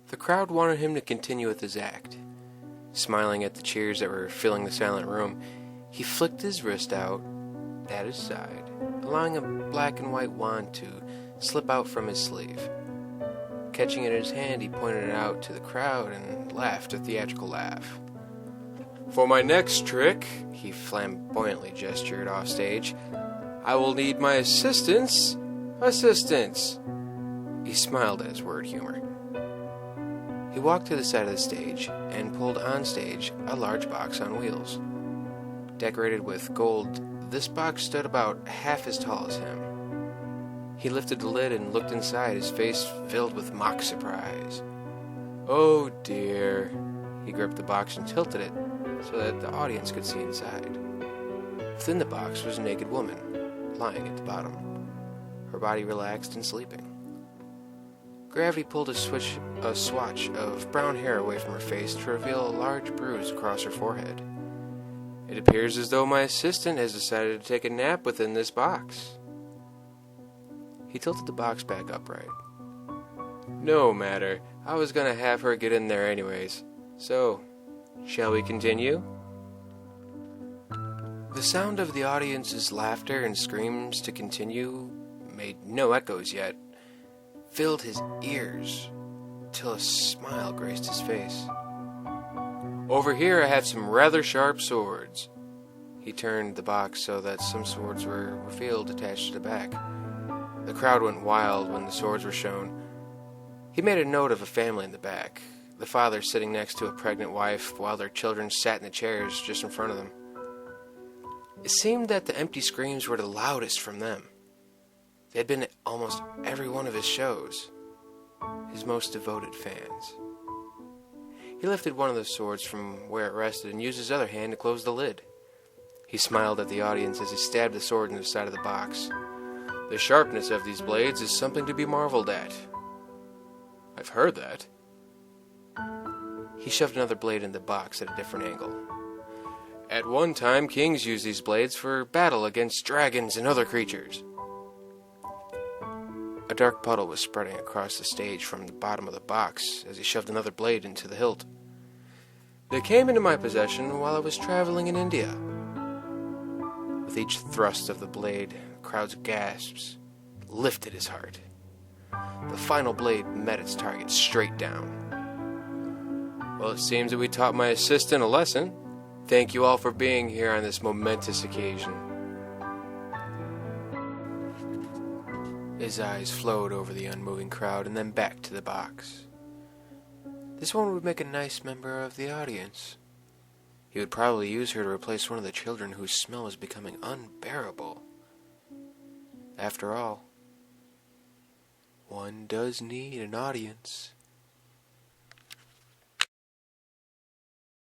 The crowd wanted him to continue with his act. Smiling at the cheers that were filling the silent room, he flicked his wrist out at his side, allowing a black and white wand to slip out from his sleeve. Catching it in his hand, he pointed it out to the crowd and laughed a theatrical laugh. "For my next trick," he flamboyantly gestured off stage, "I will need my assistants. He smiled at his word humor. He walked to the side of the stage and pulled on stage a large box on wheels. Decorated with gold, this box stood about half as tall as him. He lifted the lid and looked inside, his face filled with mock surprise. "Oh dear." He gripped the box and tilted it so that the audience could see inside. Within the box was a naked woman, lying at the bottom, her body relaxed and sleeping. Gravity pulled a swatch of brown hair away from her face to reveal a large bruise across her forehead. "It appears as though my assistant has decided to take a nap within this box." He tilted the box back upright. "No matter, I was gonna have her get in there anyways. So, shall we continue?" The sound of the audience's laughter and screams to continue made no echoes yet, filled his ears, till a smile graced his face. "Over here I have some rather sharp swords." He turned the box so that some swords were revealed attached to the back. The crowd went wild when the swords were shown. He made a note of a family in the back, the father sitting next to a pregnant wife while their children sat in the chairs just in front of them. It seemed that the empty screams were the loudest from them. They had been at almost every one of his shows, his most devoted fans. He lifted one of the swords from where it rested and used his other hand to close the lid. He smiled at the audience as he stabbed the sword in the side of the box. "The sharpness of these blades is something to be marveled at." "I've heard that." He shoved another blade in the box at a different angle. "At one time, kings used these blades for battle against dragons and other creatures." A dark puddle was spreading across the stage from the bottom of the box as he shoved another blade into the hilt. "They came into my possession while I was traveling in India." With each thrust of the blade, the crowd's gasps lifted his heart. The final blade met its target straight down. "Well, it seems that we taught my assistant a lesson. Thank you all for being here on this momentous occasion." His eyes flowed over the unmoving crowd and then back to the box. This one would make a nice member of the audience. He would probably use her to replace one of the children whose smell was becoming unbearable. After all, one does need an audience.